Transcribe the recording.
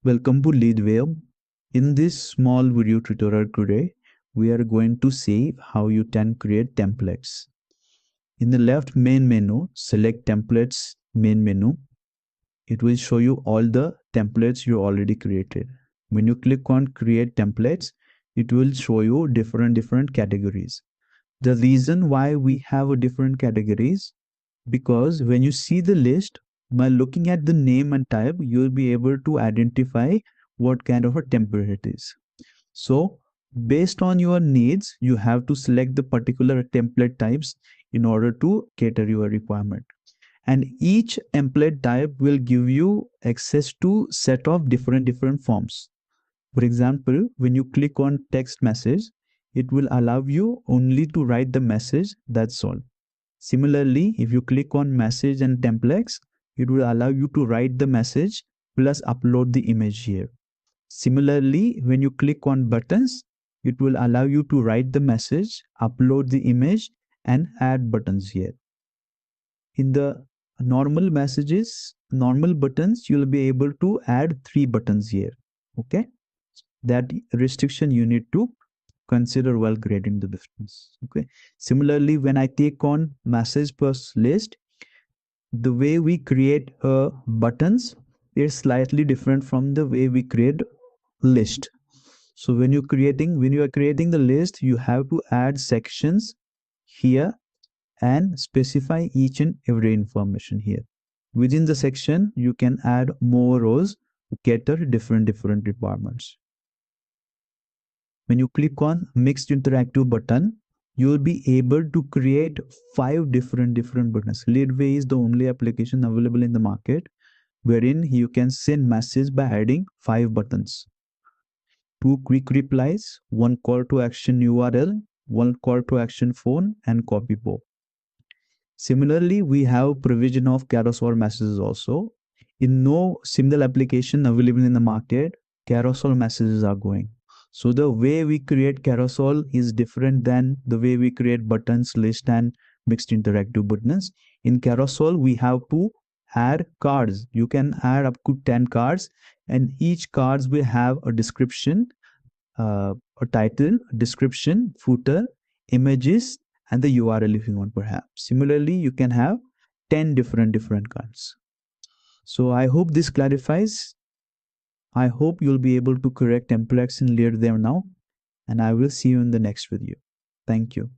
Welcome to LeadWeb. In this small video tutorial today, we are going to see how you can create templates. In the left main menu, select templates main menu. It will show you all the templates you already created. When you click on create templates, it will show you different categories. The reason why we have a different categories, because when you see the list, by looking at the name and type, you'll be able to identify what kind of a template it is. So based on your needs, you have to select the particular template types in order to cater your requirement. And each template type will give you access to set of different forms. For example, when you click on text message, it will allow you only to write the message, that's all. Similarly, if you click on message and templates, it will allow you to write the message plus upload the image here. Similarly, when you click on buttons, it will allow you to write the message, upload the image, and add buttons here. In the normal buttons, you'll be able to add 3 buttons here. Okay, that restriction you need to consider while creating the business. Okay, similarly, when I take on message plus list, the way we create buttons is slightly different from the way we create list. So when you are creating the list, you have to add sections here and specify each and every information here. Within the section, you can add more rows to cater different requirements. When you click on mixed interactive button, you will be able to create 5 different buttons. Leadway is the only application available in the market wherein you can send message by adding 5 buttons. 2 quick replies, 1 call to action URL, 1 call to action phone, and copy pop. Similarly, we have provision of carousel messages also. In no similar application available in the market, carousel messages are going. So the way we create carousel is different than the way we create buttons, list, and mixed interactive buttons. In carousel, we have to add cards. You can add up to 10 cards, and each cards will have a description, a title, description, footer, images, and the URL if you want perhaps. Similarly, you can have 10 different cards. So I hope this clarifies. I hope you'll be able to correct templates in later there now, and I will see you in the next video. Thank you.